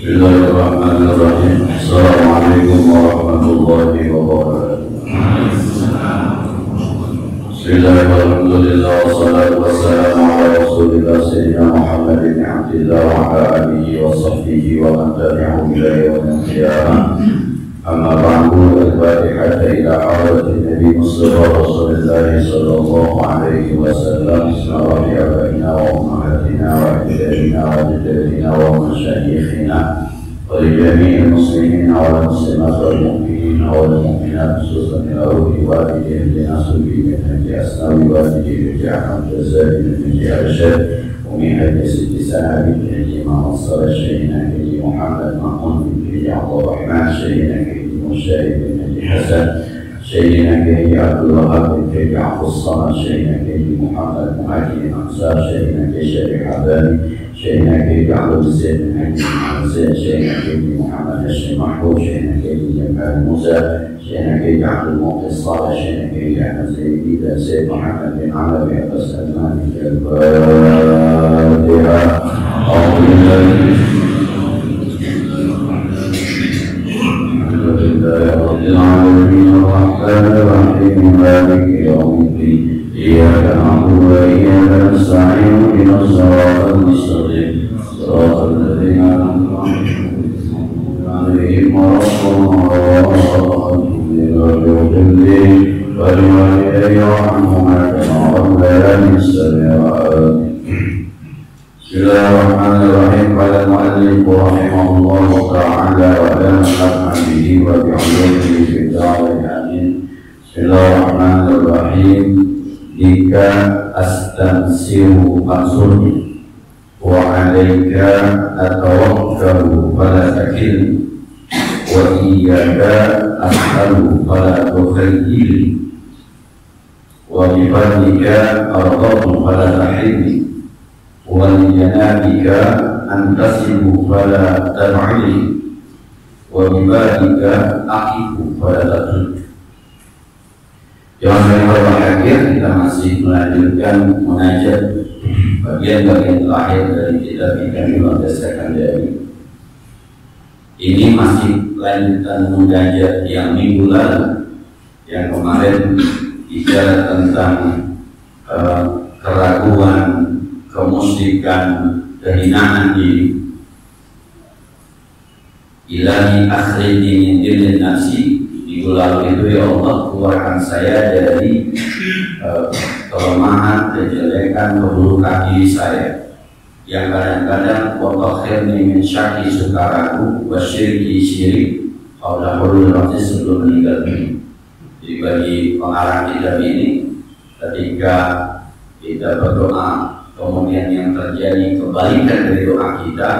Bismillahirrahmanirrahim. Assalamualaikum warahmatullahi wabarakatuh. Bismillahirrahmanirrahim. Wassalatu wassalamu ala Rasulillah Sayyidina Muhammad bin Abdillah wa ala alihi wa sahbihi wa man tabi'ahum ila yaumil qiyamah. Amma ba'du, al-Fatihah ila hadratin Nabi Mustafa Rasulullah sallallahu alaihi wasallam. Bismillah ya baina wa ummahatina wa ajdadina wa jaddatina wa masyayikhina wa li jami'il muslimin wal muslimat wal mu'minin wal mu'minat khususan ila ruhi walidayhim bi nasbi min hadi asnawi walidayhim ja'an jazai min hadi arsyad wa min hadi siti sahabi min hadi ma'asar syahina hadi Muhammad ma'un bin Abdul Rahman syahina Syekh bin Haji Hasan, Syekhina Kiai Abdul Wahab bin Kiai Abdul Samad, Syekhina Kiai Muhammad Muhaji Ansar, Syekhina Kiai Syarif Habani, Syekhina Kiai Abdul Zaid bin Haji Hasan, Syekhina Kiai Muhammad Hashim Mahfuz, Syekhina Kiai Jamal Musa, Syekhina Kiai Abdul Muqtis Saleh, Syekhina Kiai Ahmad Zaidi dan Syekh Muhammad bin Alawi atas nama Al-Fatihah. رب العالمين الرحمن الرحيم مالك يوم الدين إياك نعبد وإياك نستعين اهدنا الصراط المستقيم صراط الذين أنعمت عليهم غير المغضوب عليهم ولوالدي وارحمهما كما ربياني صغيرا. Bismillahirrahmanirrahim. Qala al-mu'allif rahimahullahu ta'ala wa la naf'a bihi wa bi'ulumihi fid dharain amin. Bismillahirrahmanirrahim. Jika astansiru ansurni wa 'alaika atawakkalu fala takilni wa iyyaka as'alu fala tukhayyilni wa bi fadlika ardatu fala tahilni وَلِجَنَابِكَ أَنْتَسِبُ فَلَا تَبْعِلِي وَبِبَادِكَ أَقِفُ فَلَا تَبْعِلِ. Yang berbahagia, kita masih melanjutkan munajat bagian-bagian terakhir dari kitab kami berdasarkan dari ini masih lanjutan munajat yang minggu lalu, yang kemarin bicara tentang keraguan, kemusyrikan, kehinaan diri. Ilahi akhrijni min dinil nafsi. Minggu lalu itu, ya Allah, keluarkan saya dari kelemahan, kejelekan, keburukan diri saya yang kadang-kadang watakhirni min syaki sukaraku wa syirki syirik qawla hulul rafis sebelum meninggal dunia. Jadi bagi pengarang kitab ini, ketika kita berdoa kemudian yang terjadi kebalikan dari doa kita,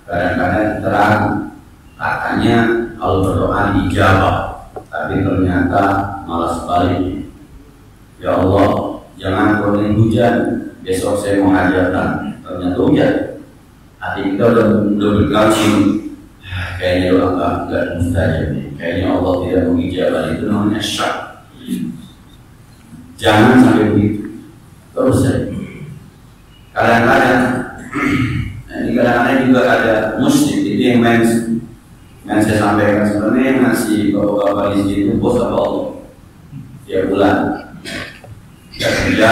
kadang-kadang terang katanya kalau berdoa dijawab, tapi ternyata malah sebaliknya. Ya Allah, jangan turun hujan, besok saya mau hajatan, ternyata hujan. Hati kita udah berkali, kayaknya doa enggak mustajab, kayaknya Allah tidak mengijabah. Itu namanya syak. Jangan sampai begitu. Terus saja. Kadang-kadang, ini kadang-kadang juga ada muslim, itu yang saya sampaikan sebenarnya yang ngasih bapak-bapak di sini itu bos apa Allah tiap bulan. Dia kerja,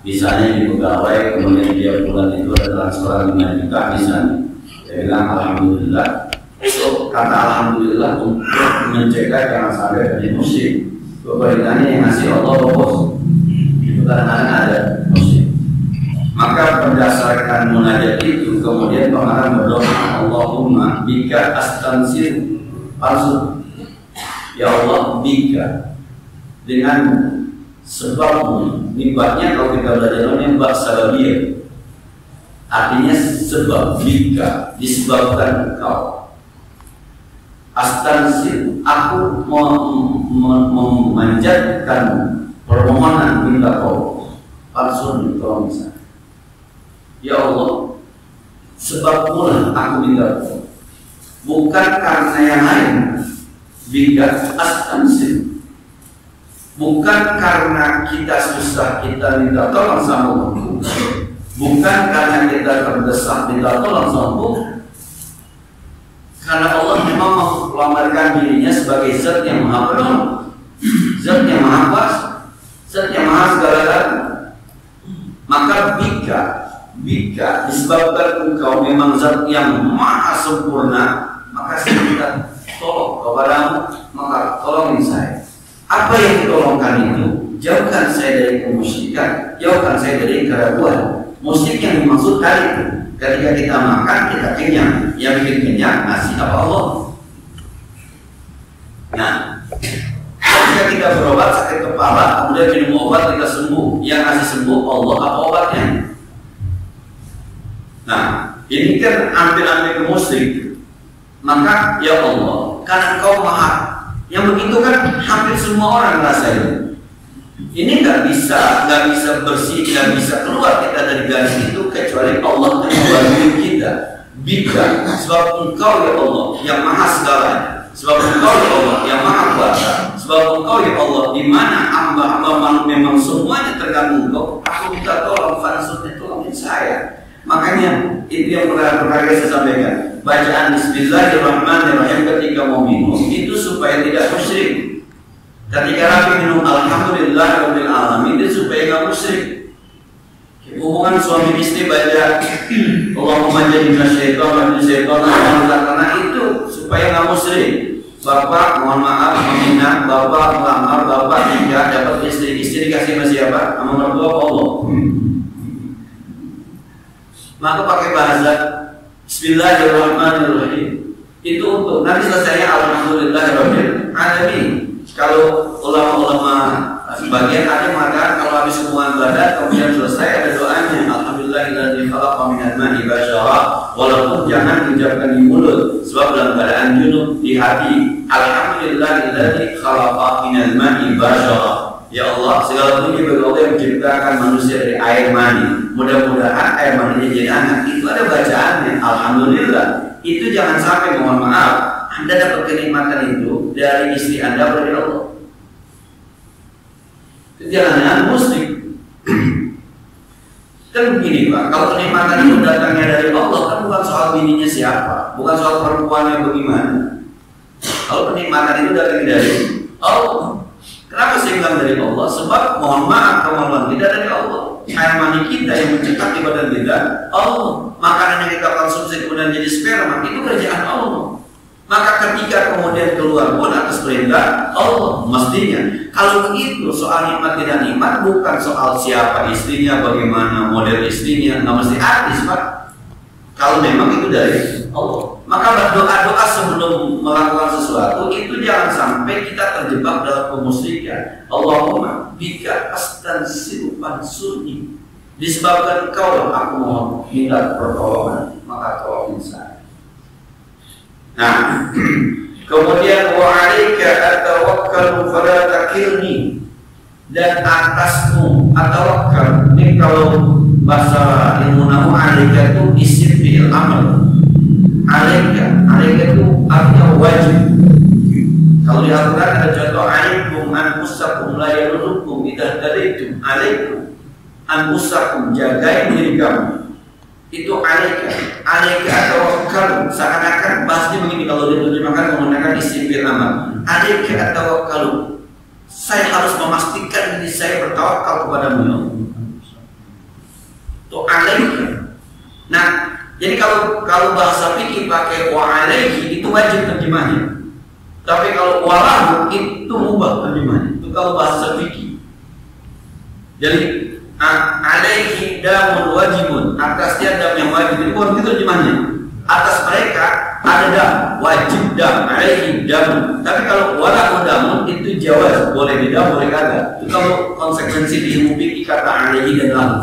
misalnya di pegawai, kemudian tiap bulan itu ada transferan 5 juta misalnya. Saya bilang alhamdulillah. So, kata alhamdulillah untuk mencegah jangan sampai jadi muslim. Bapak ditanya yang ngasih Allah bos, itu kadang-kadang ada muslim. Maka berdasarkan munajat itu kemudian pengarang berdoa, Allahumma bika astansir palsu. Ya Allah, bika, dengan sebabmu. Nibatnya kalau kita belajar namanya bab sababiyah, artinya sebab. Bika, disebabkan engkau. Astansir, aku memanjatkan permohonan minta kau. Palsu, kalau misalnya, ya Allah, sebabmu lah aku minta, bukan karena yang lain. Bika astansir, bukan karena kita susah kita minta tolong sama Allah, bukan karena kita terdesak minta tolong sama Allah, Karena Allah memang mengklamarkan dirinya sebagai zat yang maha penolong, zat yang maha kuasa, zat yang maha segala-galanya. Maka bika disebabkan engkau memang zat yang maha sempurna, maka saya minta tolong kepadamu, maka tolongin saya. Apa yang ditolongkan itu? Jauhkan saya dari kemusyrikan, jauhkan saya dari keraguan. Musyrik yang dimaksud tadi itu, ketika kita makan kita kenyang, yang bikin kenyang nasi apa Allah. Nah, ketika kita berobat sakit kepala, kemudian minum obat kita sembuh, yang ngasih sembuh Allah apa obatnya? Nah, ini kan hampir-hampir ke musyrik. Maka ya Allah, karena Engkau maha, yang begitu kan hampir semua orang ngerasain. Ini nggak bisa bersih, nggak bisa keluar kita dari garis itu kecuali Allah yang membantu kita. Bika, sebab Engkau ya Allah yang maha segalanya, sebab Engkau ya Allah yang maha kuasa, sebab Engkau ya Allah di mana hamba-hamba memang semuanya tergantung Engkau. Aku minta tolong, fansurnya tolongin saya. Makanya itu yang pernah saya sampaikan. Bacaan Bismillahirrahmanirrahim ketika mau minum itu supaya tidak musyrik. Ketika Nabi minum Alhamdulillahirabbil alamin itu supaya nggak musyrik. Hubungan suami istri baca Allahumma jadinya syaitan karena itu supaya nggak musyrik. Bapak mohon maaf menghina, bapak melamar, bapak nikah dapat istri dikasih sama siapa? Sama mertua Allah. Maka pakai bahasa Bismillahirrahmanirrahim itu untuk nanti selesainya Alhamdulillahirabbil alamin. Kalau ulama-ulama sebagian ada yang mengatakan kalau habis semua ibadah kemudian selesai ada doanya Alhamdulillahilladzi khalaqa minal ma'i basyara, walaupun jangan diucapkan di mulut sebab dalam keadaan junub di hati Alhamdulillahilladzi khalaqa minal ma'i basyara. Ya Allah, segala puji bagi Allah yang menciptakan manusia dari air mani. Mudah-mudahan air maninya jadi anak. Itu ada bacaannya. Alhamdulillah. Itu jangan sampai, mohon maaf, Anda dapat kenikmatan itu dari istri Anda atau dari Allah. Itu jangan musyrik. Kan begini Pak, kalau kenikmatan itu datangnya dari Allah, kan bukan soal bininya siapa, bukan soal perempuannya bagaimana. Kalau kenikmatan itu datangnya dari Allah. Kenapa saya bilang dari Allah? Sebab mohon maaf kemauan kita dari Allah. Air mani kita yang mencetak di badan kita Allah. Makanan yang kita konsumsi kemudian jadi sperma itu kerjaan Allah. Maka ketika kemudian keluar pun atas perintah Allah mestinya. Kalau begitu soal nikmat tidak nikmat bukan soal siapa istrinya, bagaimana model istrinya, nggak mesti artis Pak. Kalau memang itu dari Allah, maka berdoa-doa sebelum melakukan sesuatu itu jangan sampai kita terjebak dalam kemusyrikan. Allahumma bika astansiru fansurni, disebabkan Engkau aku mohon minta pertolongan maka tolongin saya. Nah, kemudian wa 'alaika atawakkalu fala takilni, dan atasmu atawakkal. Ini kalau bahasa ilmu nahu 'alaika itu isim fi'il amr. 'Alaika itu artinya wajib. Kalau di Al-Quran ada contoh alaikum anfusakum la yadurukum idza tadaitum. Alaikum anfusakum, jagain diri kamu. Itu alaika atawakkalu, seakan-akan bahasnya begini kalau diterjemahkan menggunakan isim fi'il amr. Alaika atawakkalu, saya harus memastikan diri saya bertawakal kepadamu. Itu alaika. Nah, jadi kalau bahasa fikih pakai wa alaihi itu wajib terjemahnya. Tapi kalau walahu itu mubah terjemahnya. Itu kalau bahasa fikih. Jadi alaihi damun wajibun, atasnya dam yang wajib. Itu bukan itu terjemahnya. Atas mereka ada dam, wajib dam, alaihi damun. Tapi kalau walahu damun itu jawaz, boleh didam, boleh kagak. Itu kalau konsekuensi di ilmu fikih kata alaihi dan lahu.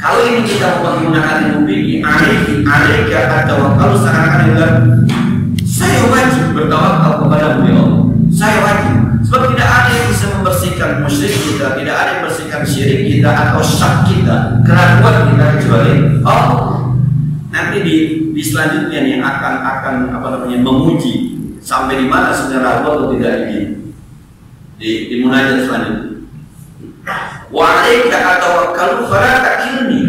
Kalau ini kita menggunakan ilmu fikih, alaika atawakkalu, seakan-akan bilang saya wajib bertawakal kepada beliau. Saya wajib. Sebab tidak ada yang bisa membersihkan musyrik kita, tidak ada yang membersihkan syirik kita atau syak kita, keraguan kita kecuali Allah. Nanti di selanjutnya nih akan memuji sampai di mana sebenarnya ragu atau tidak ini di munajat selanjutnya. Wa 'alaika atawakkalu fala takilni.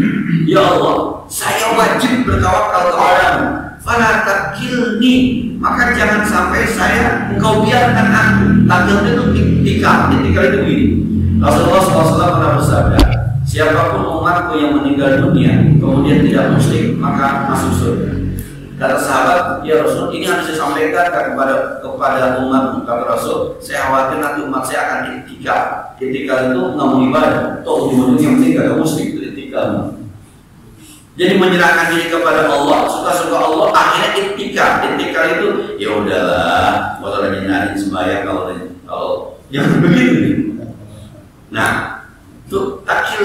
Ya Allah, saya wajib bertawakal kepadamu. fala takilni, maka jangan sampai engkau biarkan aku. Takil itu itikal itu begini. Rasulullah SAW pernah bersabda, siapapun umatku yang meninggal dunia kemudian tidak muslim maka masuk surga. Kata sahabat, ya Rasul, ini harus disampaikan kepada umat. Kata Rasul, saya khawatir nanti umat saya akan itikal. Itikal itu nggak mau ibadah, toh ujung-ujungnya yang penting gak muslim, itu itikal. Jadi menyerahkan diri kepada Allah, suka-suka Allah, akhirnya itikal. Itikal itu ya udahlah, kalau lagi nyari sembahyang kalau yang begitu. Nah, itu takil.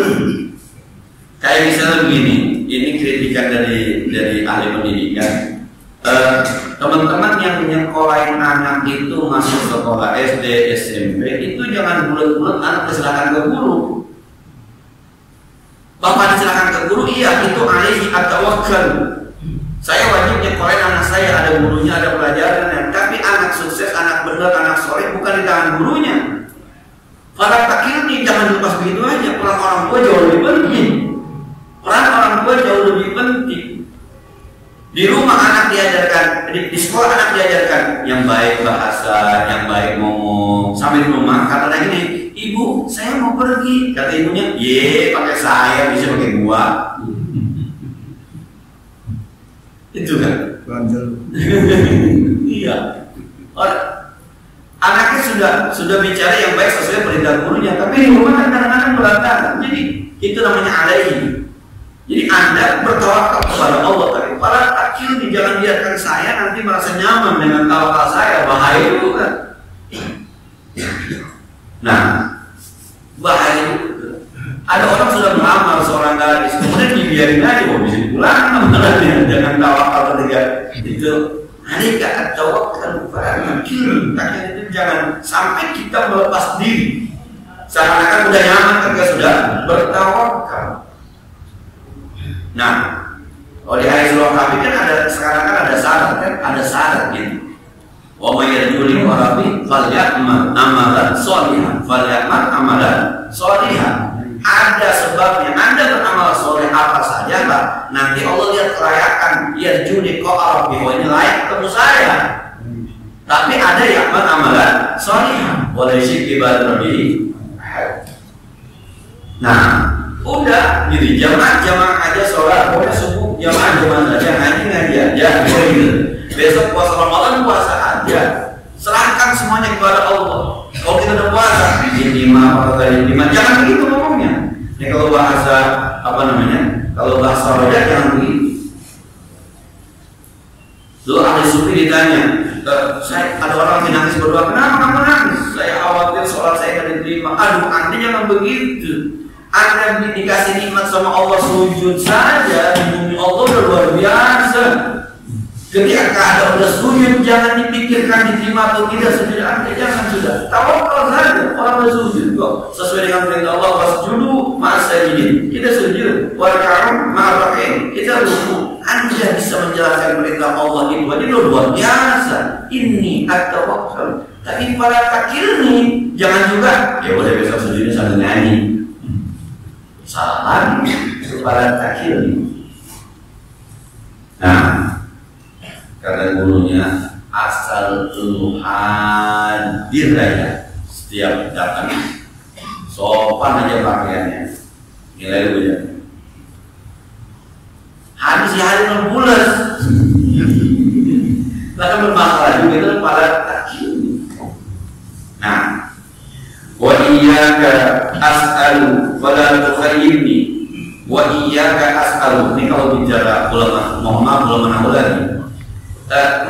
Kayak misalnya begini, ini kritikan dari ahli pendidikan. Teman-teman yang menyekolahin anak itu masuk sekolah SD, SMP, itu jangan bulat-bulat anak diserahkan ke guru. Bapak diserahkan ke guru, iya, itu alaihi at-tawakkal. Saya wajib nyekolahin anak saya, ada gurunya, ada pelajarannya. Tapi anak sukses, anak benar, anak soleh bukan di tangan gurunya. Fala takilni, jangan lepas begitu aja. Peran orang tua jauh lebih penting. Peran orang tua jauh lebih penting. Di rumah anak diajarkan, di sekolah anak diajarkan yang baik bahasa, yang baik ngomong. Sampai di rumah kata anak ini, ibu, saya mau pergi. Kata ibunya, ye, pakai saya, bisa pakai gua. Itu kan? Iya. Anaknya sudah bicara yang baik sesuai perintah gurunya, tapi di rumah kan kadang-kadang berantakan. Jadi itu namanya alaihi. Jadi Anda bertawakal kepada Allah, tapi para takil jangan biarkan saya nanti merasa nyaman dengan tawakal saya, bahaya itu kan. Nah, bahaya itu. Ada orang sudah beramal seorang gadis, kemudian dibiarin aja, bisa pulang amalannya dengan tawakal ketika itu. Alika at-tawakkal pada takil. Takil itu jangan sampai kita melepas diri. Seakan-akan sudah nyaman ketika sudah bertawakal. Nah, oleh hadis Rabi kan sekarang kan ada syarat kan, ada syarat gitu. Wa may yarjuli wa rabbi falyamal amalan sholihan, falyamal amalan sholihan. Ada sebabnya Anda beramal soleh apa saja lah. Nanti Allah lihat kelayakan, yarjuli ko rabbi, ini layak ketemu saya. Tapi ada yang beramalan sholihan, boleh sih ibadah rabbi. Nah, udah gitu, jamaah aja sholat, boleh subuh jamaah aja, ngaji aja, gitu. Besok puasa Ramadan puasa aja, serahkan semuanya kepada Allah. Kalau kita udah puasa, lima, jangan begitu ngomongnya. Ini kalau bahasa kalau bahasa rojak jangan begitu. Dulu ahli sufi ditanya, ada orang yang nangis berdoa, kenapa kamu nangis? Saya khawatir sholat saya tidak diterima. Aduh, Anda jangan begitu. Anda dikasih nikmat sama Allah, sujud saja di bumi Allah udah luar biasa. Ketika ada udah sujud, jangan dipikirkan diterima atau tidak sujud Anda, jangan sudah. Tawakal saja, orang bersujud kok sesuai dengan perintah Allah. Wasjudu ma'as-sajidin, kita sujud. Warka'u ma'ar-raki'in, kita ruku. Anda bisa menjelaskan perintah Allah itu aja luar biasa. Ini at-tawakkal. Tapi pada takilni jangan juga, ya boleh besok sujudnya sambil nyanyi. Salah pada takilni. Nah, kata gurunya, asal lu hadir aja setiap datang, sopan aja pakaiannya, nilai lu aja. Habis hari 6 bulan, bahkan bermasalah juga itu pada takil. Nah, wa iyyaka as'alu wa la tukhayyibni, wa iyyaka as'alu. Ini kalau bicara ulama, mohon maaf ulama nahwu lagi.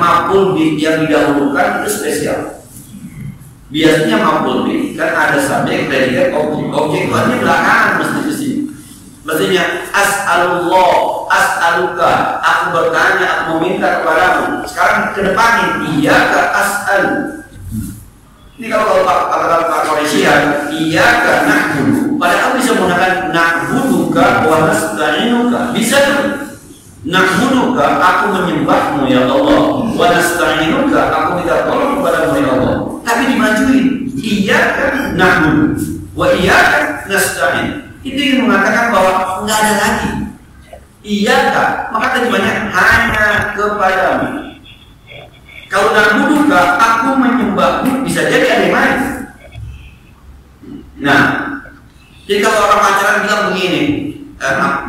Maf'ul bi yang didahulukan itu spesial. Biasanya maf'ul bi kan ada subjek, predikat, objek itu hanya belakangan mesti di sini. Mestinya as'alullah, as'aluka, aku bertanya, aku meminta kepadamu. Sekarang ke depannya iyyaka as'alu. Ini kalau Pak Koresia, iyyaka na'budu. Padahal bisa menggunakan na'buduka wa nasta'inuka. Bisa tuh. Na'buduka, aku menyembahmu ya Allah, wa nasta'inuka, aku minta tolong kepadamu ya Allah. Tapi dimajuin, iyyaka na'budu wa iyyaka nasta'in. Itu yang mengatakan bahwa enggak ada lagi. Iyaka, maka terjemahnya hanya kepadamu. Kalau na'buduka, aku menyembahmu, bisa jadi ada yang lain. Nah, jadi kalau orang pacaran bilang begini,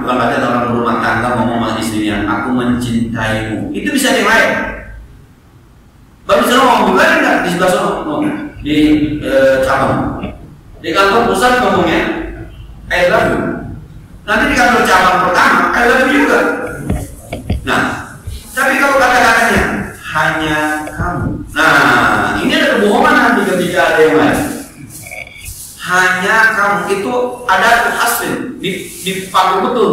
bukan pacaran, orang berumah tangga ngomong sama istrinya, aku mencintaimu, itu bisa ada yang lain. Baru bisa ngomong juga enggak di sebelah sana, di cabang. Di kantor pusat ngomongnya I love you. Nanti di kantor cabang pertama I love you juga. Nah, tapi kalau kata-katanya hanya kamu, nah ini ada kebohongan nanti ketika ada yang lain. Hanya kamu itu ada hasil dipakai betul,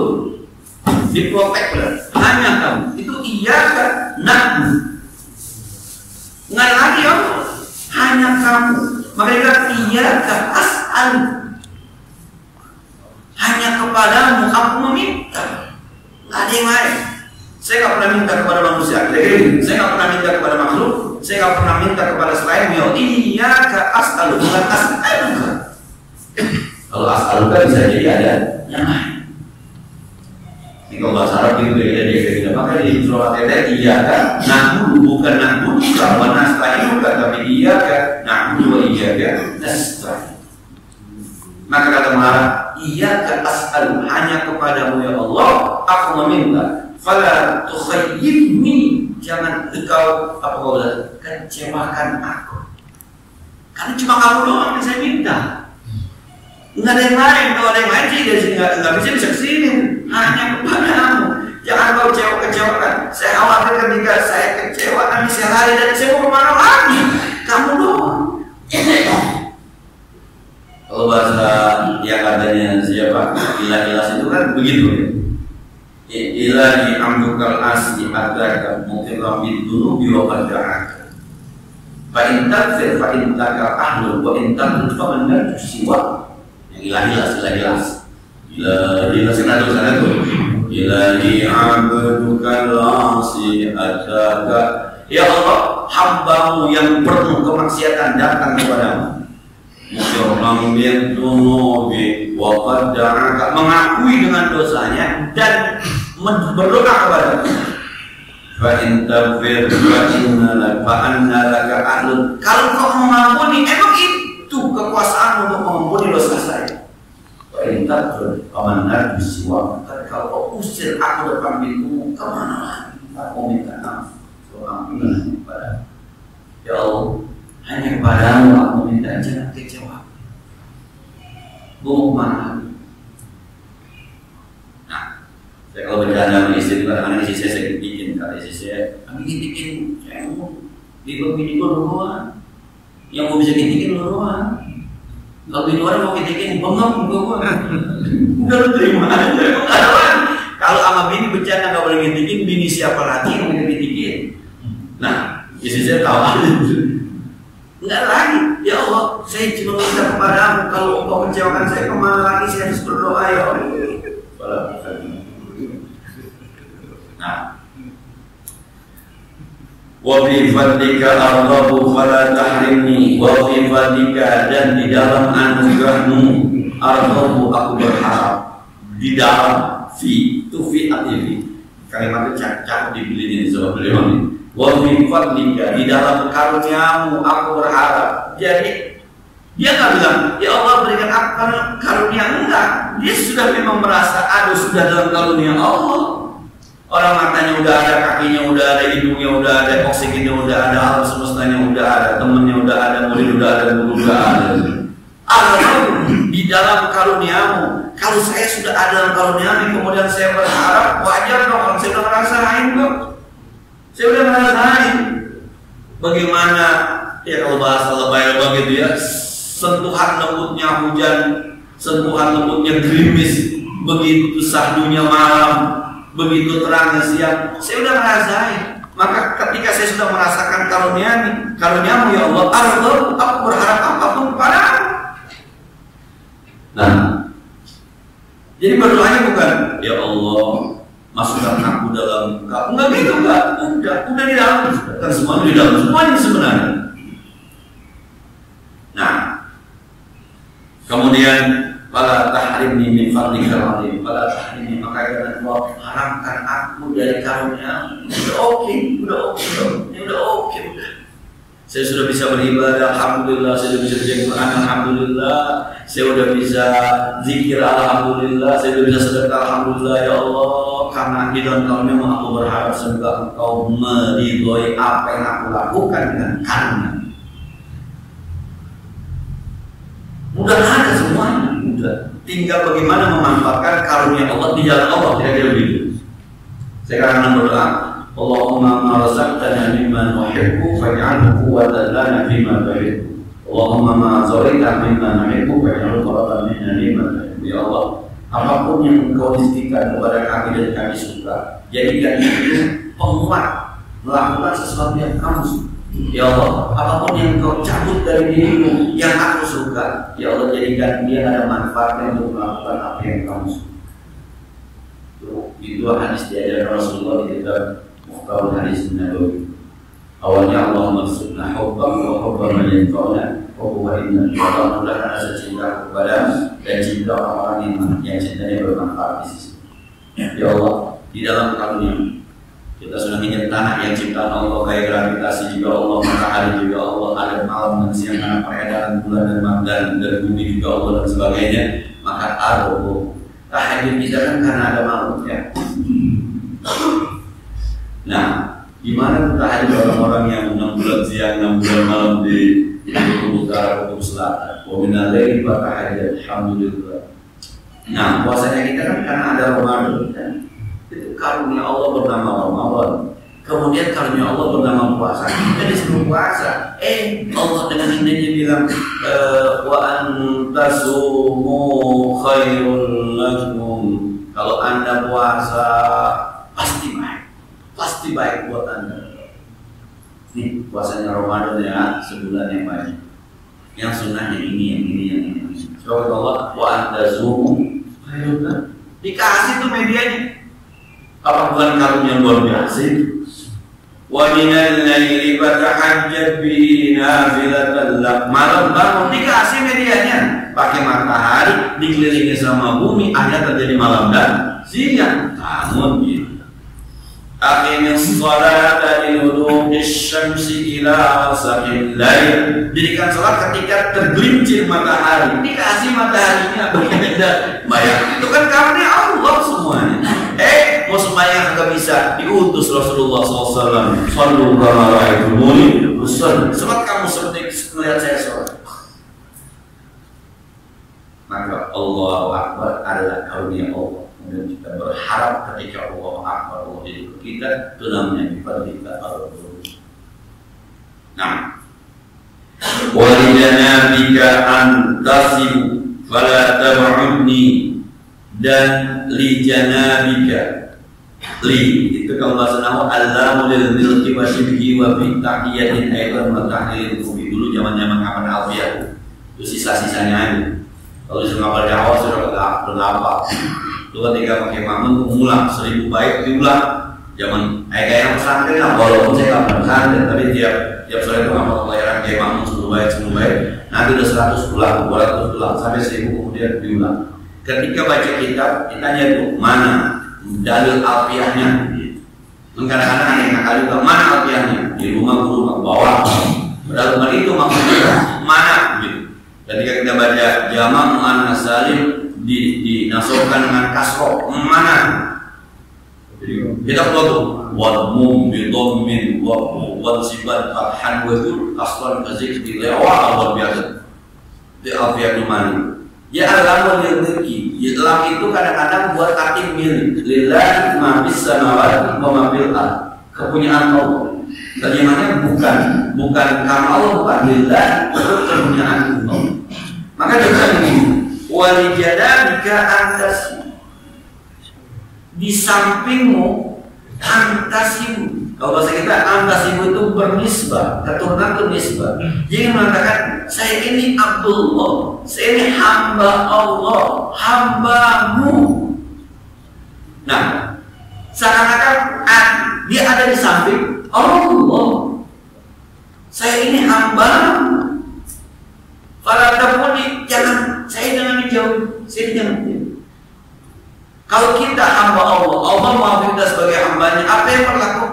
diprotek. Hanya kamu itu iya kan? Nah, nggak lagi ya, hanya kamu. Mereka iya kan? Asal hanya kepadamu aku meminta, nggak ada yang lain. Saya nggak pernah minta kepada manusia. Saya nggak pernah minta kepada makhluk. Saya nggak pernah minta kepada selainnya. Iya kan? Asal bukan asal. Kalau as'aluka bisa jadi ada yang lain. Ini kalau bahasa Arab itu beda dia. Maka di surah Al-Fatihah iya kan, na'budu bukan na'budu wa nasta'inu tapi iya kan, na'budu wa iya kan, nasta'in. Maka kata Maha, iya kan as'alu, hanya kepadamu ya Allah aku meminta. Fala tukhayyibni, jangan engkau apa kau kecewakan aku. Karena cuma kamu doang yang saya minta. Nggak ada yang lain. Kalau ada yang lain sih nggak bisa kesini. Hanya kepadamu. Jangan kau kecewakan. Saya khawatir ketika saya kecewa nanti saya lari dan saya mau kemana lagi. Kamu doang. Kalau bahasa yang katanya siapa ilah-ilah itu kan begitu ya. Ilahi amdukal asli adaka mungkin rabbi dulu biwakadaka. Fa'in takfir fa'in takal ahlul wa in takfir fa'in siwa. Ilah-ilah sana tuh. Ilahi abdukal asli adaka. Ya Allah, hambamu yang penuh kemaksiatan datang kepadamu. Mujarram bin dunubi wa qad da'aka, mengakui dengan dosanya dan berdoa kepadamu. Fa in taghfir fa anna laka ahlun. Kalau kau mengampuni, emang itu kekuasaan untuk mengampuni dosa saya. Fa in taghfir amanna bisiwa. Kalau kau usir aku depan pintu, kemana lagi? Aku minta maaf. Ampunilah kepada ya Allah. Hanya kepadamu aku minta, jangan kecewa. Gue mau kemana? Nah, saya kalau bercanda sama istri, kadang-kadang istri saya bikin, kata istri saya, kami bikin, saya mau bini gue doang. Yang mau bisa bikin lo doang. Kalau bini orang mau bikin, bengap muka gue. Udah lu terima aja. Kalau sama bini bercanda nggak boleh bikin, bini siapa lagi yang mau bikin? Nah, istri saya tahu aja. Enggak lagi, ya Allah, saya cuma minta kepadamu. Kalau engkau kecewakan saya, kemana lagi saya harus berdoa ya Allah. Nah, wa fi fadlika ardahu fala tahrimni, wa fi fadlika, dan di dalam anugerahmu ardahu aku berharap. Di dalam fi itu fi atifi kalimat itu cakap dibeli di sebab beliau ini. Wa fi fadlika, di dalam karuniamu aku berharap. Jadi dia nggak bilang ya Allah berikan aku karunia, enggak. Dia sudah memang merasa ada sudah dalam karunia Allah. Orang matanya udah ada, kakinya udah ada, hidungnya udah ada, oksigennya udah ada, alam semestanya udah ada, temennya udah ada, murid udah ada, guru udah ada. Allah di dalam karuniamu. Kalau saya sudah ada dalam karuniamu, kemudian saya berharap, wajar dong kalau saya udah ngerasain kok. Saya udah ngerasain bagaimana ya kalau bahasa lebay-lebay gitu ya, sentuhan lembutnya hujan, sentuhan lembutnya gerimis, begitu sahdunya malam, begitu terangnya siang. Saya udah ngerasain. Maka ketika saya sudah merasakan karuniamu ya Allah, aku berharap apapun kepadamu. Nah, jadi berdoanya bukan ya Allah masukkan aku dalam kamu, enggak gitu, enggak. Udah di dalam, kan semuanya di dalam, semuanya sebenarnya. Nah, kemudian pada tahrimni min fadlikal azim, fala tahrimni, maka jangan kau haramkan aku dari karunia. Udah oke. Saya sudah bisa beribadah, alhamdulillah. Saya sudah bisa baca Quran, alhamdulillah. Saya sudah bisa zikir, alhamdulillah. Saya sudah bisa sedekah, alhamdulillah. Ya Allah, karena di dalam karunia aku berharap semoga Engkau meridhoi apa yang aku lakukan dengan karunia. Udah ada semuanya, udah. Tinggal bagaimana memanfaatkan karunia Allah di jalan Allah, kira-kira begitu. Sekarang berdoa, Allahumma ma razaqtana mimman nuhibbu faj'alhu quwwatan lana fima tuhibbu. Allahumma ma zawaita mimman nuhibbu faj'alhu qurratan lana fima tuhibbu. Ya Allah, apapun yang Engkau rizkikan kepada kami dan kami suka, jadikan itu penguat melakukan sesuatu yang kamu suka. Ya Allah, apapun yang Engkau cabut dari dirimu yang aku suka, ya Allah, jadikan dia ada manfaatnya untuk melakukan apa yang kamu suka. Itu hadis diajarkan Rasulullah di kitab Muhkamul Hadis Nabawi. Awalnya Allah maksudna hubbak wa hubba man yanfa'una wa huwa inna Allah mudahkan rasa cinta kepada dan cinta orang-orang yang cintanya bermanfaat di sisi. Ya Allah, di dalam karunia kita sudah ingin tanah yang ciptaan Allah, kayak gravitasi juga Allah, matahari juga Allah, ada malam dan siang, karena peredaran bulan dan bumi juga Allah dan sebagainya. Maka tahajud kita kan karena ada malam ya. Nah, gimana tahajud orang-orang yang 6 bulan siang, 6 bulan malam di kutub utara, kutub selatan? Wa minal laili fatahajjad, alhamdulillah. Nah, puasanya kita kan karena ada Ramadan kan? Itu karunia Allah bernama Ramadan. Kemudian karunia Allah bernama puasa. Kita disuruh puasa. Allah dengan indahnya bilang wa antasumu khairul lakum. Kalau Anda puasa pasti baik buat Anda. Ini puasanya Ramadan ya, sebulan yang banyak. Yang sunnahnya ini. Sebab Allah wa antasumu khairul lakum. Dikasih tuh medianya. Apa bukan karunia luar biasa? Wa minal laili fatahajjad bihi nafilatan lak. Malam bangun dikasih medianya, pakai matahari dikelilingi sama bumi, akhirnya terjadi malam dan siang. Namun gitu. Aqimis sholata liduluki syamsi ila ghasaqil lail. Dirikan salat ketika tergelincir matahari. Dikasih mataharinya berbeda. Bayang itu kan karunia Allah semuanya. Mau sembahyang agak bisa, diutus Rasulullah SAW. Sallu kama ra'aitumuni usolli. Salat kamu seperti melihat saya salat. Maka Allahu Akbar adalah karunia Allah. Dan kita berharap ketika Allah Akbar Allah hidup kita, itu namanya kita Allah. Nah, walijanabika antasibu fala tab'udni, dan lijanabika. Itu kalau bahasa Nahu Allahu lil milki wa shibhi wa fi tahiyatin aidan wa tahlilil kubi. Dulu zaman-zaman kapan alfiah itu sisa-sisanya aja. Kalau disuruh ngapal Jawa sudah berapa? Itu ketika pakai mamun mengulang 1000 bait diulang. Zaman kayak yang pesantren lah, walaupun saya nggak pernah pesantren, tapi tiap sore itu ngapal pelajaran kayak mamun 10 bait. Nanti udah 100 ulang, 200 ulang, sampai 1000 kemudian diulang. Ketika baca kitab, ditanya tuh mana dalil alfiahnya. Kadang-kadang ada yang nakal juga, mana alfiahnya? Di rumah guru bawa. Padahal bukan itu maksudnya, mana gitu. Ketika kita baca jamak muannas salim dinasobkan dengan kasroh, mana? Kita tuh wadmum bidommin wa sibat fathan wa dzul aslan kazik di lewa luar biasa. Di alfiah itu mana? Ya Allahul milki. Ya lam itu kadang-kadang buat arti milik. Lillahi ma fis samawati wa ma fil ardh. Kepunyaan Allah. Terjemahnya bukan karena Allah, bukan lillah, kepunyaan Allah. Maka dia ini walijadabika antas, di sampingmu antasimu. Kalau bahasa kita antasimu itu bernisbah, keturunan itu nisbah. Jadi mengatakan saya ini Abdullah, saya ini hamba Allah, hambamu. Nah, seakan-akan dia ada di samping Allah. Saya ini hamba. Kalau terpuni, jangan saya jangan dijauh. Saya yang penting. Kalau kita hamba Allah, Allah mau kita sebagai hambanya, apa yang berlaku?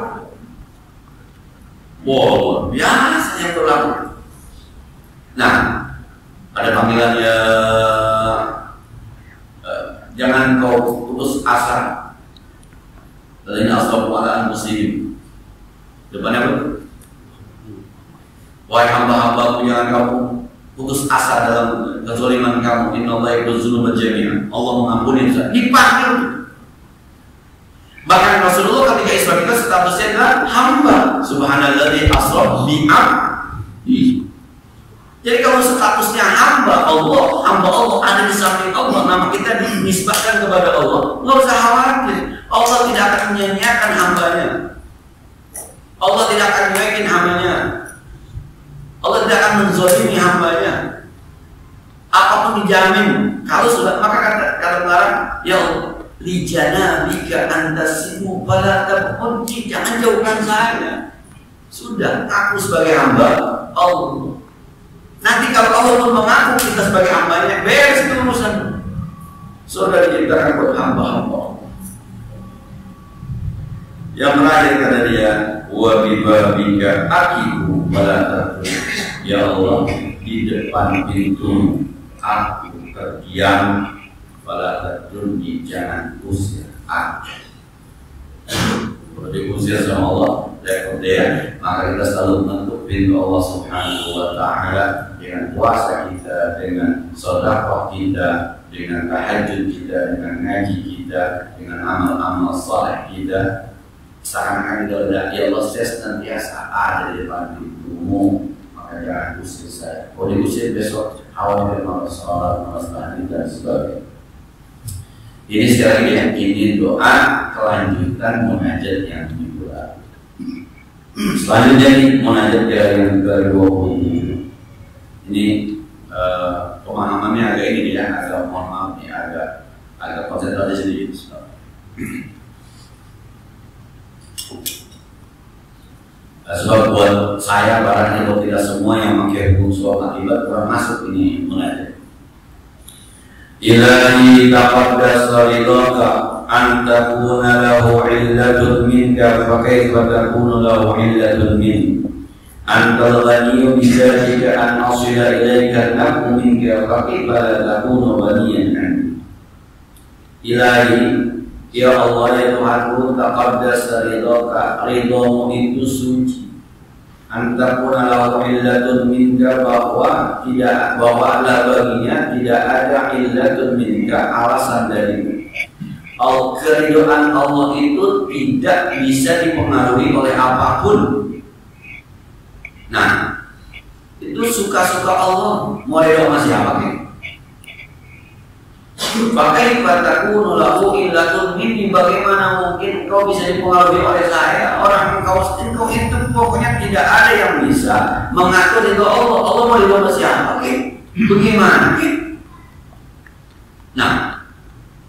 Wow, biasa yang berlaku. Nah, ada panggilannya, jangan kau putus asa. Dari asal-asal muslim. Depannya apa? Wahai hamba-hambaku, jangan kamu putus asa dalam kezaliman kamu. Innallaha yaghfiru jami'an. Allah mengampuni dosa. Dipanggil. Bahkan Rasulullah ketika Isra Mi'raj statusnya adalah hamba. Subhanalladzi asra bi'abdihi. Jadi kalau statusnya hamba Allah ada di samping Allah, nama kita dinisbahkan kepada Allah, nggak usah khawatir. Allah tidak akan menyanyiakan hambanya. Allah tidak akan menyuekin hambanya. Allah tidak akan menzalimi hambanya. Apapun dijamin. Kalau sudah, maka kata melarang, ya Allah, lijana bika antasimu fala tabqunki, jangan jauhkan saya. Sudah, aku sebagai hamba Allah. Nanti kalau Allah pun mengaku kita sebagai hambanya, beres itu urusan. Sudah diciptakan buat hamba-hamba. Yang terakhir kata dia, wa bibabika akiku wala takun. Ya Allah, di depan pintu aku terdiam, wala takun, jangan usir aku. Kalau diusir sama Allah, maka kita selalu menutup pintu Allah Subhanahu wa Ta'ala dengan puasa kita, dengan sedekah kita, dengan tahajud kita, dengan ngaji kita, dengan amal-amal saleh kita. Seakan-akan kita ya Allah, saya senantiasa ada di depan pintumu, maka jangan usir saya. Kalau diusir besok khawatir malas sholat, malas tahajud dan sebagainya. Ini sekali lagi ini doa kelanjutan munajat yang dimulai. Selanjutnya ini munajat yang ke-20. Ini pemahamannya agak ini ya, agak mohon maaf nih, agak konsentrasi sedikit. Sebab buat saya barangkali kalau tidak semua yang memakai hukum sebab akibat kurang masuk ini munajat. Ilahi taqaddas ridhaka an takuna lahu illatun minka fa kaifa takunu lahu illatun min antal ghaniyyu bi dzalika an asila ilaika nakum minka fa kaifa la takunu ghaniyan anni. Ilahi, ya Allah ya Tuhanku, taqaddas ridhaka, ridhamu itu suci. Antakuna lahu illatun minka, bahwa adalah baginya tidak ada illatun minka, alasan darimu. Keridhaan Allah itu tidak bisa dipengaruhi oleh apapun. Nah, itu suka-suka Allah. Mau ridho sama siapa nih? Pakai fatakunu lahu illatun minni, bagaimana mungkin kau bisa dipengaruhi oleh saya? Orang engkau itu pokoknya tidak ada yang bisa mengatur itu Allah. Allah mau dibawa siapa? Bagaimana? Nah,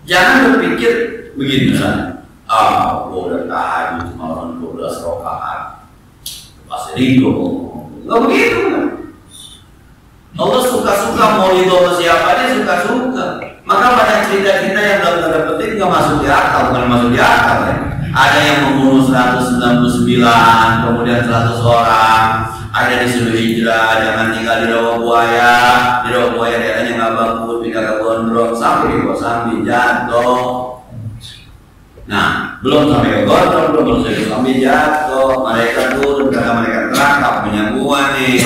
jangan berpikir begini misalnya, gua udah tahajud malam 12 rakaat, pasti ridho. Nggak begitu kan? Allah suka-suka mau ridho siapa, dia suka-suka. Maka banyak cerita-cerita yang dalam tanda petik nggak masuk di akal, bukan masuk di akal ya. Ada yang membunuh 199, kemudian 100 orang, ada disuruh hijrah, jangan tinggal di rawa buaya. Di rawa buaya daerahnya nggak bagus, pindah ke Gondrong, sampai di Kosambi jatuh. Nah, belum sampai ke Gondrong, belum sampai ke Kosambi jatuh. Mereka turun karena mereka terangkap punya gua nih.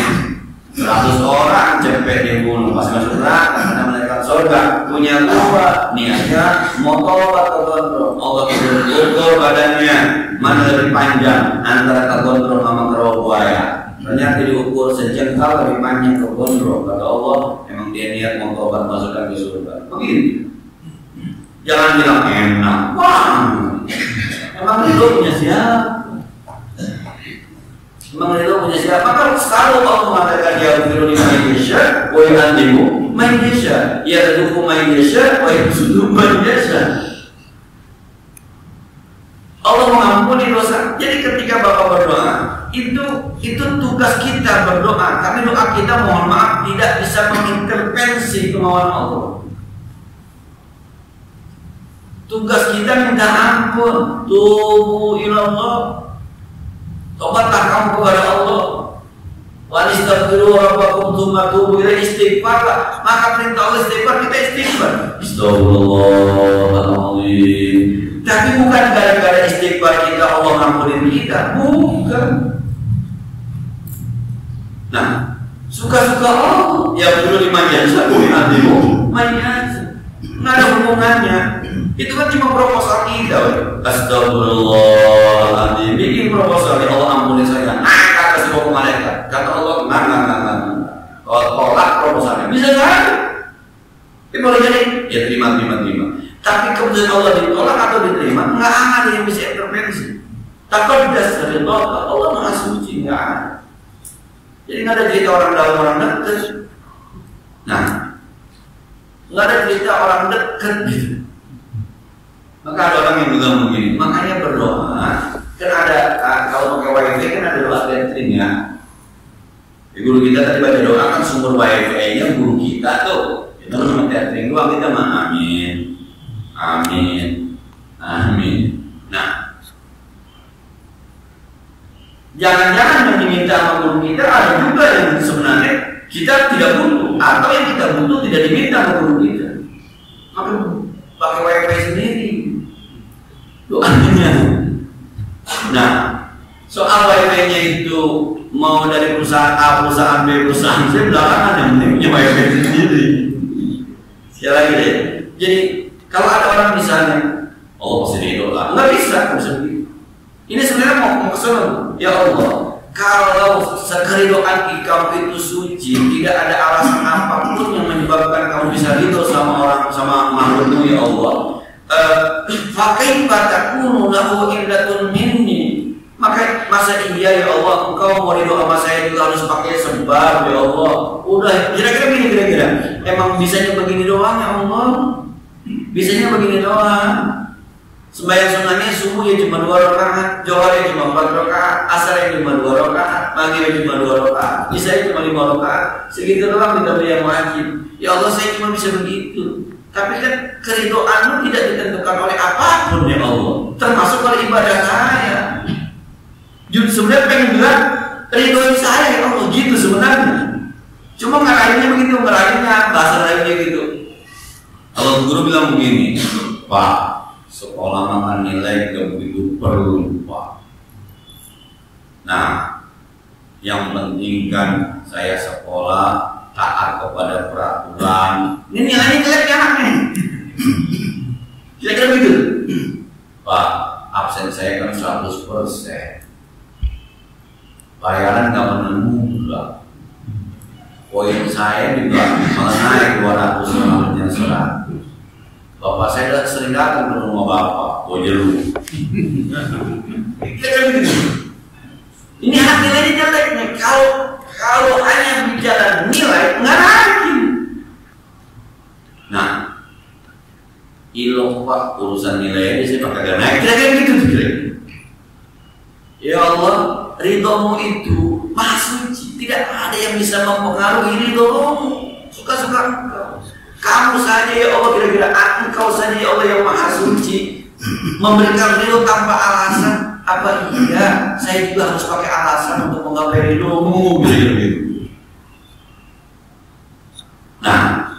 100 orang cepet dibunuh, pas masuk neraka karena mereka surga punya gua, niatnya mau tobat ke Gondrong. Allah ukur badannya mana lebih panjang antara ke Gondrong sama ke rawa buaya. Ternyata diukur sejengkal lebih panjang ke Gondrong. Kata Allah, emang dia niat mau tobat masukkan ke surga. Begini, jangan bilang enak, wah, emang itu punya siapa? Memang itu punya siapa? Maka kalau Allah mengatakan ya firuni mayyasha wa yu'adzibu mayyasha, ya yadhuku mayyasha wa yusudu mayyasha. Allah mengampuni dosa. Jadi ketika Bapak berdoa, itu tugas kita berdoa. Karena doa kita mohon maaf tidak bisa mengintervensi kemauan Allah. Tugas kita minta ampun, tubu ilallah, tobatlah kamu kepada Allah. Wa istaghfiru rabbakum tsumma tubu ilaihi, istighfarlah. Maka perintah Allah istighfar, kita istighfar. Astagfirullahaladzim. Tapi bukan gara-gara istighfar kita Allah ngampunin kita, bukan. Nah, suka-suka Allah yang dulu dimanjain sabun hatimu, manjain. Nggak ada hubungannya. Itu kan cuma proposal kita. Astagfirullahaladzim, bikin proposal, ya Allah ampuni saya. Kata sebuah malaikat, kata Allah, nah. Tolak proposalnya, bisa kan? Ini boleh jadi, ya terima. Tapi keputusan Allah ditolak atau diterima, nggak ada yang bisa intervensi. Takut dasar ditolak, Allah maha suci, nggak ada. Jadi nggak ada cerita orang dalam orang dekat. Nah, nggak ada cerita orang dekat gitu. Maka ada orang yang bilang begini, makanya berdoa. Kan ada kalau pakai wifi kan ada doa tethering ya. Di guru kita tadi baca doa kan sumber wifi-nya guru kita tuh. Kita cuma tethering doang, kita mah amin. Nah, jangan-jangan yang diminta sama guru kita ada juga yang sebenarnya kita tidak butuh, atau yang kita butuh tidak diminta sama guru kita. Maka pakai wifi sendiri doanya. Nah, soal wifi-nya itu mau dari perusahaan A, perusahaan B, perusahaan C, belakangan yang penting punya wifi sendiri. Sekali lagi deh. Jadi kalau ada orang misalnya, oh pasti didoa, nggak bisa begitu. Ini sebenarnya mau kesana. Ya Allah, kalau sekeridoan kamu itu suci, tidak ada alasan apapun yang menyebabkan kamu bisa ridho sama orang, sama makhlukmu ya Allah. Fakaifa takunu lahu illatun minni. Maka masa iya ya Allah, engkau mau ridho sama saya juga harus pakai sebab ya Allah. Udah kira-kira gini, emang bisanya begini doang ya Allah? Bisanya begini doang. Sembahyang sunnahnya subuh ya cuma 2 rakaat, zuhur ya cuma 4 rakaat, asar ya cuma 2 rakaat, maghrib ya cuma 2 rakaat, isya ya cuma 5 rakaat. Segitu doang kita beli yang wajib. Ya Allah, saya cuma bisa begitu. Tapi kan keridhoanmu tidak ditentukan oleh apapun ya Allah, termasuk oleh ibadah saya. Jadi sebenarnya pengen bilang ridhoin saya ya Allah gitu sebenarnya. Cuma ngarahinnya begitu, bahasa lainnya gitu. Kalau guru bilang begini, Pak, sekolah makan nilai tidak begitu perlu, Pak. Nah, yang penting kan saya sekolah taat kepada peraturan. Ini nilainya jelek ya anaknya. Kira-kira begitu, Pak. Absen saya kan 100%. Bayaran nggak menentu. Poin saya juga malah naik 200, namanya 100. Bapak saya udah sering datang ke rumah Bapak, jeruk. Ini anak nilainya jelek nih. Kalau hanya bicara nilai, nggak lagi. Nah, ilmu Pak, urusan nilai ini saya pakai naik. Kira-kira gitu. Ya Allah, ridhomu itu maha suci. Tidak ada yang bisa mempengaruhi ridhomu. Suka-suka engkau. Kamu saja ya Allah, kira-kira engkau saja ya Allah yang maha suci, memberikan ridho tanpa alasan. Apa iya saya juga harus pakai alasan untuk menggapai ridhomu? Nah,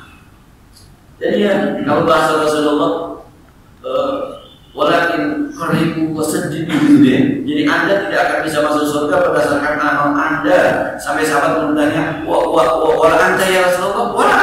jadi ya kalau bahasa Rasulullah, walakin qaribu wasaddidu gitu ya. Jadi Anda tidak akan bisa masuk surga berdasarkan amal Anda. Sampai sahabat bertanya, wala anta ya Rasulullah, wala.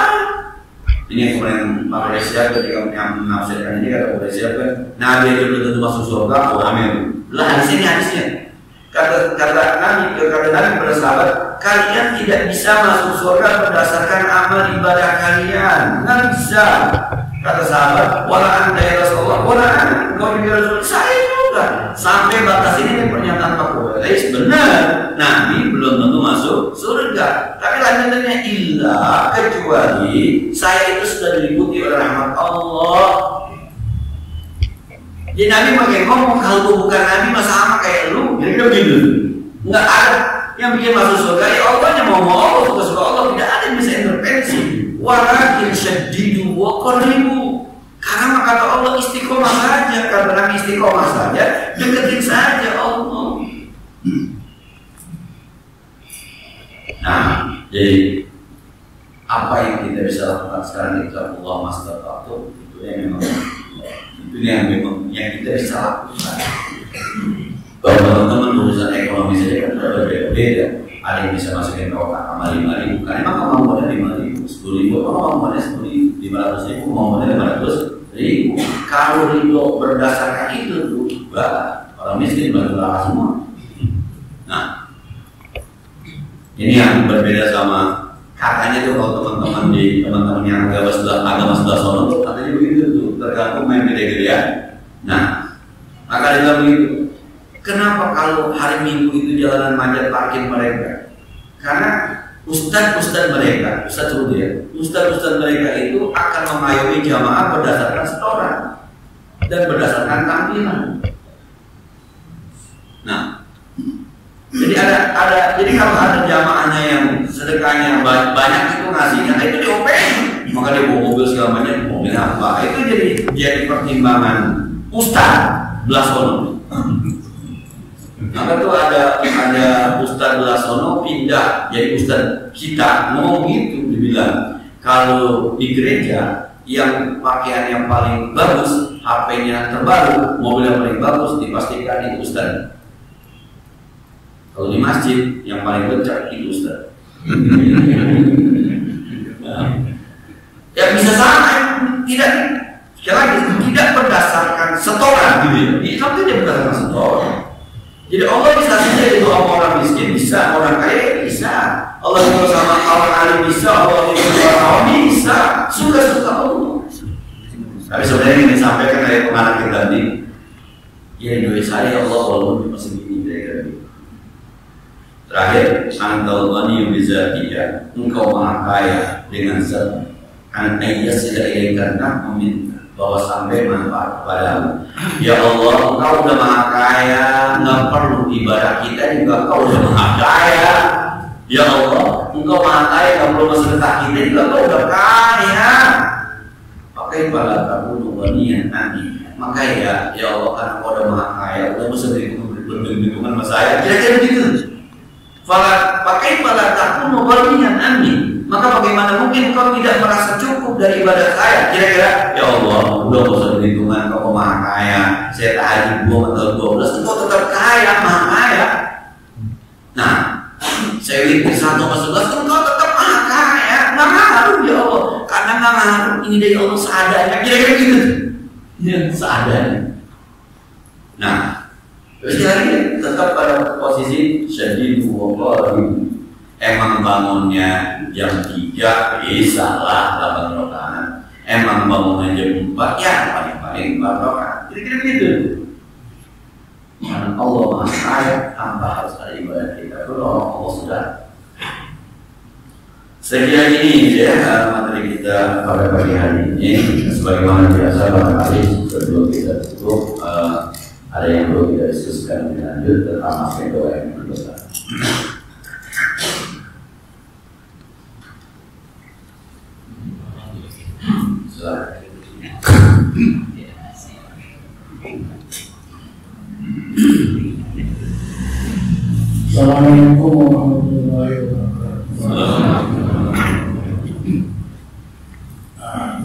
Ini yang kemudian Pak Presiden ketika menafsirkan ini kata Pak Presiden kan, Nabi itu belum tentu masuk surga, amin. Lah di sini hadisnya. Kata Nabi kepada sahabat, kalian tidak bisa masuk surga berdasarkan amal ibadah kalian. Nggak bisa. Kata sahabat, wala anta ya Rasulullah, wala anta. Engkau juga Rasul, saya juga. Sampai batas ini pernyataan Pak Presiden benar. Nabi belum tentu masuk surga. Tapi lanjutannya illa kecuali saya itu sudah diliputi oleh rahmat Allah. Jadi Nabi pakai ngomong, kalau gue bukan Nabi masa sama kayak lu, jadi begitu. Nggak ada yang bikin masuk surga. Ya Allahnya mau Allah, suka-suka Allah, tidak ada yang bisa intervensi. Walakin syadidu wa qaribu. Karena kata Allah istiqomah saja, karena istiqomah saja, deketin saja Allah. Nah, jadi apa yang kita bisa lakukan sekarang itu Allah mastata'tum, itu yang memang yang kita bisa lakukan. Kalau teman-teman urusan ekonomi saja kan berbeda-beda. Ada yang bisa masukin ke otak sama 5.000, karena emang kemampuannya 5.000, 10.000, kemampuannya 10.000, 500.000, kemampuannya 500.000. Kalau ridho berdasarkan itu tuh, orang miskin berdoa semua. Nah, ini yang berbeda sama katanya tuh kalau teman-teman yang agama sebelah sono tuh katanya begitu tuh, tergantung main gede-gedean. Nah, maka dia bilang begitu. Kenapa kalau hari Minggu itu jalanan macet parkir mereka? Karena ustadz mereka itu akan mengayomi jamaah berdasarkan setoran dan berdasarkan tampilan. Nah, jadi kalau ada jamaahnya yang sedekahnya banyak itu ngasihnya, itu diopeng, maka dia bawa mobil segala macam, mobil apa? Itu jadi pertimbangan ustadz belas sono. Maka tuh ada ustadz belas sono pindah jadi ustadz kita ngomong gitu, dibilang kalau di gereja yang pakaian yang paling bagus, HP-nya terbaru, mobil yang paling bagus dipastikan itu ustadz. Kalau di masjid yang paling becek itu ustadz. Ya bisa sama, tidak berdasarkan setoran gitu ya. Islam itu tidak berdasarkan setoran. Jadi Allah bisa saja itu orang miskin bisa, orang kaya bisa, Allah itu sama orang alim bisa, Allah itu sama orang bisa, suka Allah. Tapi sebenarnya yang disampaikan dari pengarang kita tadi, ya doa saya Allah walaupun masih begini dari. Terakhir, antal ghani bizatiya, engkau maha kaya dengan zat, an ayyasila ilaika meminta bahwa sampai manfaat kepadamu. Ya Allah, engkau udah maha kaya, nggak perlu ibadah kita juga, engkau udah maha kaya. Ya Allah, engkau maha kaya, nggak perlu sedekah kita juga, engkau udah kaya. Pakai pada kamu ghaniyan nanti. Maka ya Allah, karena engkau udah maha kaya, udah bisa berlindungan sama saya. Kira-kira begitu. Pakai pada kamu ghaniyan nanti. Maka bagaimana mungkin kau tidak merasa cukup dari ibadah saya? Kira-kira, ya Allah, udah gak usah berhitungan, kau maha kaya. Saya tahajud 2 atau 12, kau tetap kaya, maha kaya. Nah, saya witir 1 atau 11, kau tetap maha kaya. Nggak ngaruh ya Allah, karena nggak ngaruh ini dari Allah seadanya. Kira-kira gitu, ya seadanya. Nah, terus lagi tetap pada posisi syadidu wa qarib. Emang bangunnya jam 3 bisa lah 8 rakaat. Emang bangunnya jam 4 ya paling 4 rakaat. Kira-kira begitu. Karena Allah maha kaya, tanpa harus ada ibadah kita. Kalau Allah sudah. Sekiranya ini ya materi kita pada pagi hari ini. Sebagaimana biasa barangkali sebelum kita tutup ada yang perlu kita diskusikan lebih lanjut tentang aspek doa yang berdoa. Assalamualaikum warahmatullahi wabarakatuh.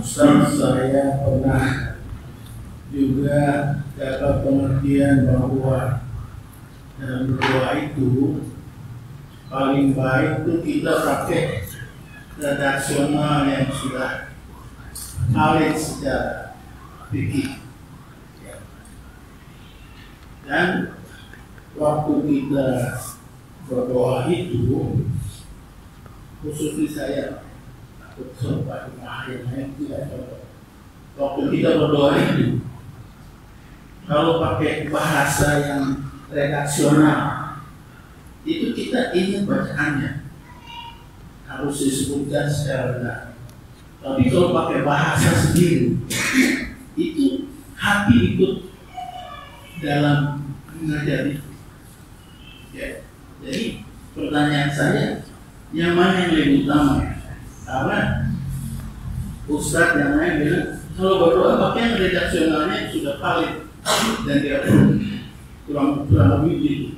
Ustaz, saya pernah juga dapat pengertian bahwa dalam berdoa itu paling baik itu kita pakai redaksional yang sudah valid secara fikih. Dan waktu kita berdoa itu, khususnya saya takut sempat akhirnya tidak cocok. Waktu kita berdoa itu, kalau pakai bahasa yang redaksional, itu kita ingin bacaannya harus disebutkan secara benar. Tapi kalau pakai bahasa sendiri, itu hati ikut dalam mengajari. Ya. Jadi pertanyaan saya, yang mana yang lebih utama? Karena Ustadz yang lain bilang Kalau berdoa pakai yang redaksionalnya sudah valid dan dia kurang lebih gitu.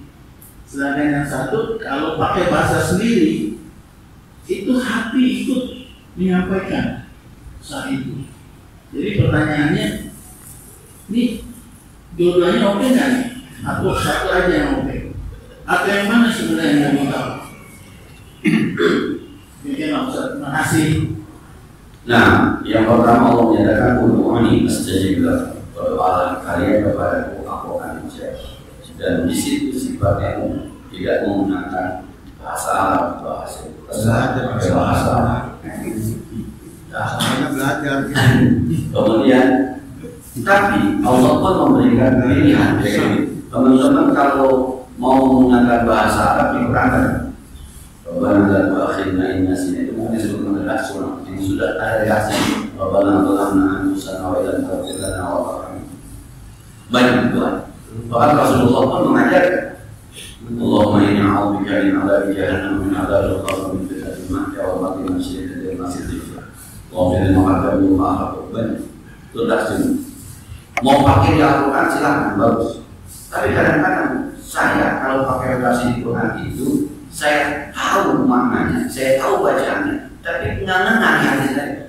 Sedangkan yang satu kalau pakai bahasa sendiri itu hati ikut menyampaikan saat itu. Jadi pertanyaannya, ini dua-duanya oke nggak nih? Atau satu aja yang oke? Atau yang mana sebenarnya yang mau tahu? Mungkin Ustaz, terima kasih. Nah, yang pertama Allah menyatakan ud'uuni astajib lakum. Berdoalah kalian kepadaku, aku akan menjawab. Dan di situ sifatnya tidak menggunakan bahasa Arab, bahasa Arab. Belajar. Kemudian, tapi Allah pun memberikan pilihan. Teman-teman kalau mau menggunakan bahasa Arab dikurangan. Rabbana la tu'akhidna in nasina, itu mungkin disebut redaksi yang sudah ada redaksi. Rabbana zalamna anfusana wa illam taghfir lana wa tarhamna. Banyak doa. Bahkan Rasulullah pun mengajarkan, Allahumma inni a'udzubika min 'adzabi jahannam wa min 'adzabil qabr min fitnatil mahya wal mamati wa min syarri hasidin idza hasad. Wa min al-ma'adim wa ma'aqban. Itu redaksi. Mau pakai di Al-Quran silakan, bagus. Tapi kadang-kadang saya kalau pakai redaksi di Quran itu saya tahu maknanya, saya tahu bacaannya, tapi nggak ngenang hati saya.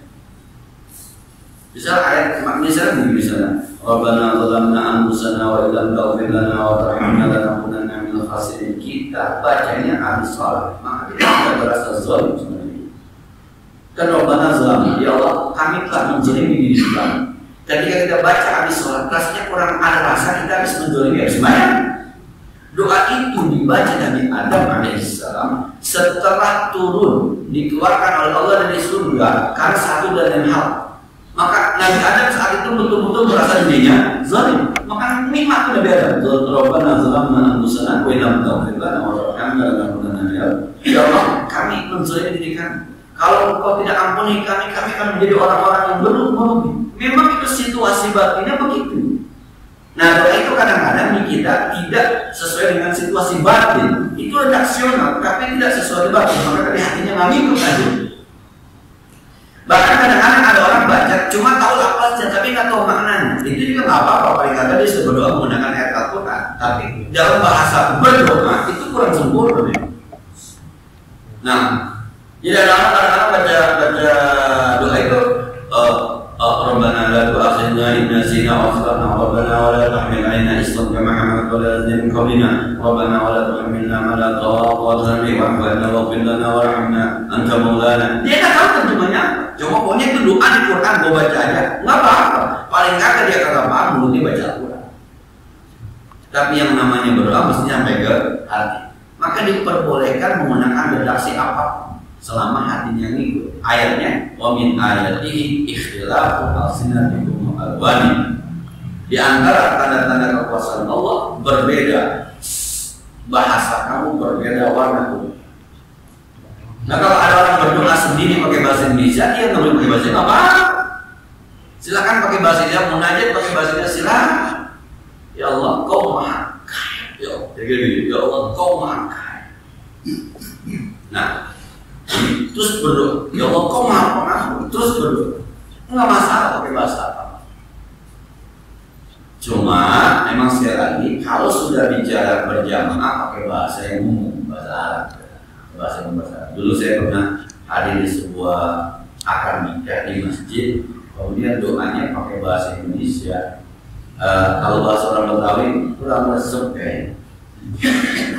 Misal ayat, misalnya, Rabbana zalamna anfusana wa illam taghfir lana wa tarhamna lanakunanna minal khasirin. Kita bacanya habis salat, maka kita tidak berasa zalim sebenarnya. Kan Rabbana zalamna, ya Allah, kami telah menzalimi diri kami. Ketika kita baca habis sholat, rasanya kurang ada rasa kita habis menzalimi habis bayar. Doa itu dibaca Nabi Adam alaihissalam setelah turun dikeluarkan oleh Allah dari surga karena satu dan lain hal. Maka Nabi Adam saat itu betul-betul merasa dirinya zalim. Maka nikmat Nabi Adam. Rabbana zalamna anfusana wa illam taghfir lana wa tarhamna lanakunanna minal khasirin. Ya Allah, kami menzalimi diri kami. Kalau Engkau tidak ampuni kami, kami akan menjadi orang-orang yang merugi. Memang itu situasi batinnya begitu. Nah, doa itu kadang-kadang di kita tidak sesuai dengan situasi batin. Itu redaksional, tapi tidak sesuai batin. Maka dari hatinya nggak ngikut aja. Bahkan kadang-kadang ada orang baca cuma tahu lafaznya tapi nggak tahu maknanya. Itu juga nggak apa-apa. Paling kata dia sudah berdoa menggunakan ayat Al-Quran. Tapi dalam bahasa berdoa itu kurang sempurna. Nah, jadi ada orang kadang-kadang baca doa itu Rabbana la tu'akhidna in nasina wa akhtana Rabbana wa la tahmil 'alaina isran kama hamaltahu 'ala alladziina min qablina Rabbana wa la tuhammilna ma la taqata lana wa'fu 'anna waghfir lana warhamna anta maulana. Dia nggak tahu terjemahnya. Cuma pokoknya itu doa di Quran gua baca aja, nggak apa-apa. Paling kagak dia kagak paham mulutnya baca Al-Quran. Tapi yang namanya berdoa mesti sampai ke hati. Maka diperbolehkan menggunakan redaksi apapun selama hatinya ngikut. Ayatnya wa min ayatihi ikhtilafu alsinatikum wa alwani. Di antara tanda-tanda kekuasaan Allah berbeda bahasa kamu, berbeda warna kulit. Nah, kalau ada orang berdoa sendiri pakai bahasa Indonesia, dia nggak boleh pakai bahasa Indonesia, apa? Silakan pakai bahasa Indonesia, munajat pakai bahasa Indonesia, silakan. Ya Allah, Kau Maha Kaya. Ya Allah, Kau Maha Kaya. Nah, terus berdoa, ya Allah Kau Maha Pengampun, terus berdoa. Enggak masalah pakai bahasa apa. Cuma memang sekali lagi kalau sudah bicara berjamaah pakai bahasa yang umum, bahasa Arab, bahasa yang bahasa. Dulu saya pernah hadir di sebuah akad nikah di masjid, kemudian doanya pakai bahasa Indonesia. Kalau bahasa orang Betawi kurang resep kayaknya.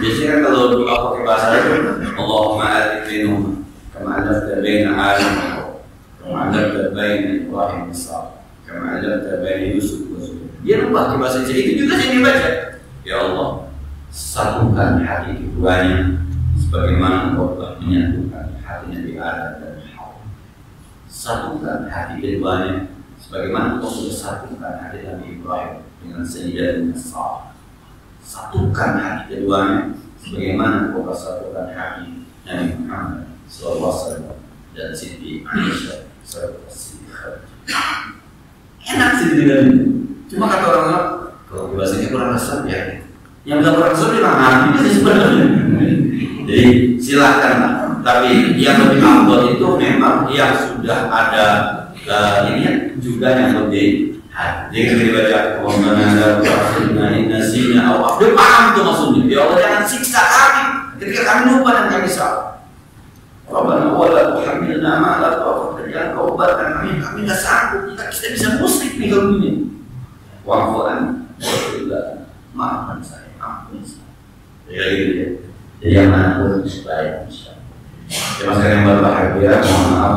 Biasanya kan kalau doa pakai bahasa itu, Allahumma atiklinum kama adabta baina Adam kama adabta baina Ibrahim Isa kama adabta baina Yusuf wa Zulaikha. Dia lupa di bahasa Indonesia itu juga saya dibaca. Ya Allah, satukan hati keduanya sebagaimana Engkau telah menyatukan hatinya di Adam dan Hawa. Satukan hati keduanya sebagaimana Engkau sudah satukan hati Nabi Ibrahim dengan Sayyidatina Sarah. Satukan hati keduanya sebagaimana Engkau satukan hati Nabi Muhammad SAW dan Siti Aisyah serta Siti Khadijah. Enak sih dengan ini. Cuma kata orang-orang kalau bahasanya kurang resep ya. Yang bilang kurang resep memang nabi sih sebenarnya. Jadi silakan lah. Tapi yang lebih afdal itu memang yang sudah ada ini juga yang penting. Jadi dibaca Rabbana la tu'akhidna in nasina aw akhtana. Paham itu maksudnya. Ya Allah jangan siksa kami ketika kami lupa dan kami salah. Rabbana wa la tuhammilna ma la taqata lana kau bebankan kami nggak sanggup, kita bisa musyrik nih kalau ini. Wa'fu anna maafkan saya, ampun saya. Ya gitu ya. Jadi yang mana pun baik. Terima kasih yang berbahagia. Mohon maaf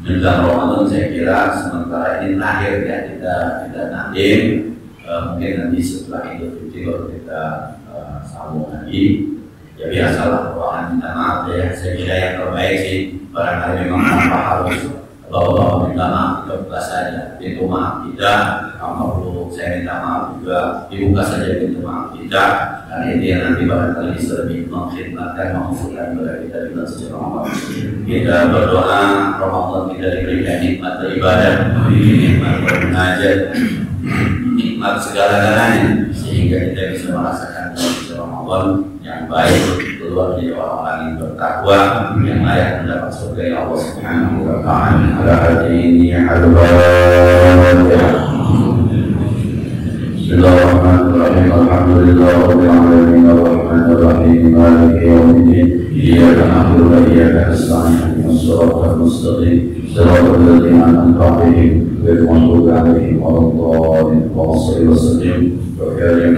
menjelang Ramadan saya kira sementara ini terakhir ya kita nanti mungkin nanti setelah Idul Fitri baru kita sambung lagi. Ya biasalah doa minta maaf ya. Saya kira yang terbaik sih barangkali memang tanpa harus bahwa minta maaf kita buka saja pintu maaf kita. Kalau perlu saya minta maaf juga dibuka saja pintu maaf kita. Karena ini yang nanti barangkali bisa lebih mengkhidmatkan menghubungkan kepada kita juga secara Ramadan. Kita berdoa Ramadan kita diberikan nikmat beribadah, nikmat bernajat, nikmat segala-galanya sehingga kita bisa merasakan secara Ramadan yang baik, keluar dari orang-orang yang bertakwa yang layak mendapat surga ya Allah Subhanahu wa ta'ala. Ala hadini al-Fatihah. Bismillahirrahmanirrahim. Alhamdulillah rabbil alamin arrahmanir rahim maliki yaumiddin. Iyyaka na'budu wa iyyaka nasta'in ihdinas siratal mustaqim siratal ladzina an'amta 'alaihim ghairil maghdubi 'alaihim waladdallin. Allahumma shalli wa sallim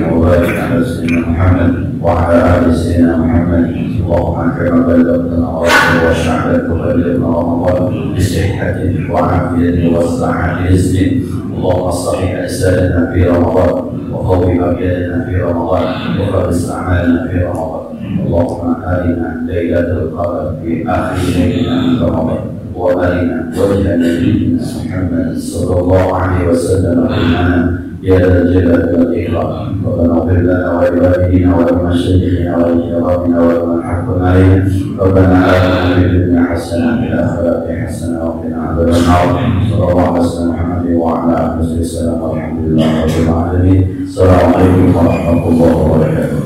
wa barik ala sayyidina Muhammad wa ala ali sayyidina Muhammad. Allahumma kama ballaghna wa sha'ala tuballighna Ramadan bi sihhatin wa 'afiyatin wa sa'atin rizqin. اللهم اصلح أجسادنا في رمضان وقوي أبداننا في رمضان وخلص أعمالنا في رمضان. اللهم آتنا ليلة القدر في آخر ليلة من رمضان وأرنا وجه نبينا محمد صلى الله عليه وسلم إننا يا ذا الجلال والإكرام. ربنا اغفر لنا ولوالدينا ولمشايخنا ولكرامنا ولمن حكم علينا. ربنا آتنا في الدنيا حسنة وفي الآخرة حسنة وقنا عذاب النار. صلى الله عليه وسلم محمد وعلى آله وصحبه وسلم والحمد لله رب العالمين. السلام عليكم ورحمة الله وبركاته.